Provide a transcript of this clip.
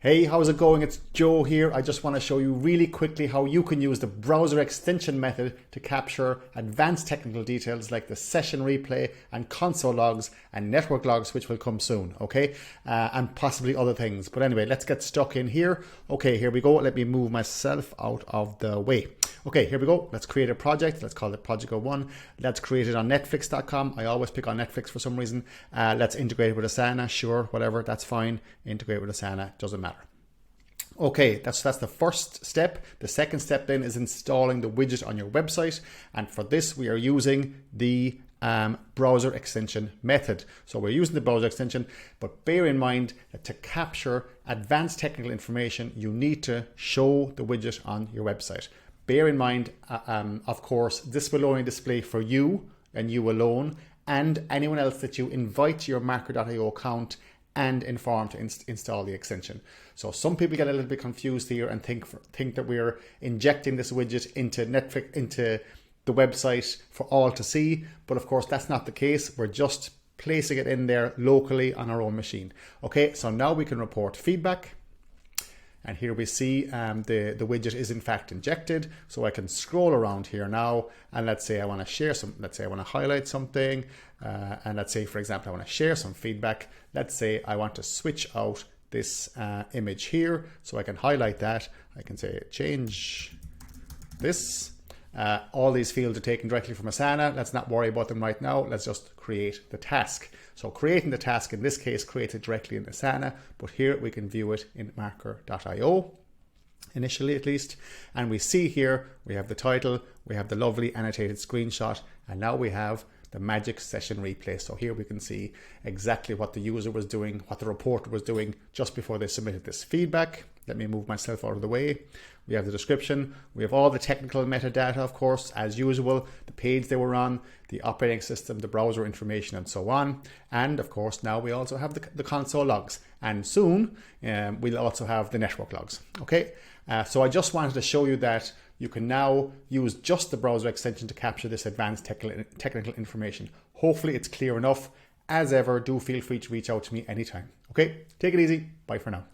Hey, how's it going? It's Joe here. I just want to show you really quickly how you can use the browser extension method to capture advanced technical details like the session replay and console logs and network logs, which will come soon, okay? And possibly other things. But anyway, let's get stuck in here. Okay, here we go. Let me move myself out of the way. Okay, here we go. Let's create a project. Let's call it Project 01. Let's create it on Netflix.com. I always pick on Netflix for some reason. Let's integrate it with Asana. Sure, whatever, that's fine. Integrate with Asana, doesn't matter. Okay, that's the first step. The second step then is installing the widget on your website. And for this, we are using the browser extension method. So we're using the browser extension, but bear in mind that to capture advanced technical information, you need to show the widget on your website. Bear in mind, of course, this will only display for you and you alone and anyone else that you invite to your Marker.io account and inform to install the extension. So some people get a little bit confused here and think that we're injecting this widget into Netflix, into the website for all to see. But of course, that's not the case. We're just placing it in there locally on our own machine. Okay, so now we can report feedback. And here we see the widget is in fact injected. So I can scroll around here now. And let's say I want to share some, let's say I want to highlight something. And let's say, for example, I want to share some feedback. Let's say I want to switch out this image here. So I can highlight that. I can say change this. All these fields are taken directly from Asana. Let's not worry about them right now. Let's just create the task. So creating the task in this case creates it directly in Asana, but here we can view it in Marker.io, initially at least. And we see here, we have the title, we have the lovely annotated screenshot, and now we have the magic session replay. So here we can see exactly what the user was doing, what the reporter was doing just before they submitted this feedback. Let me move myself out of the way. We have the description. We have all the technical metadata, of course, as usual, the page they were on, the operating system, the browser information, and so on. And of course, now we also have the console logs. And soon, we'll also have the network logs. Okay, so I just wanted to show you that you can now use just the browser extension to capture this advanced technical information. Hopefully it's clear enough. As ever, do feel free to reach out to me anytime. Okay, take it easy. Bye for now.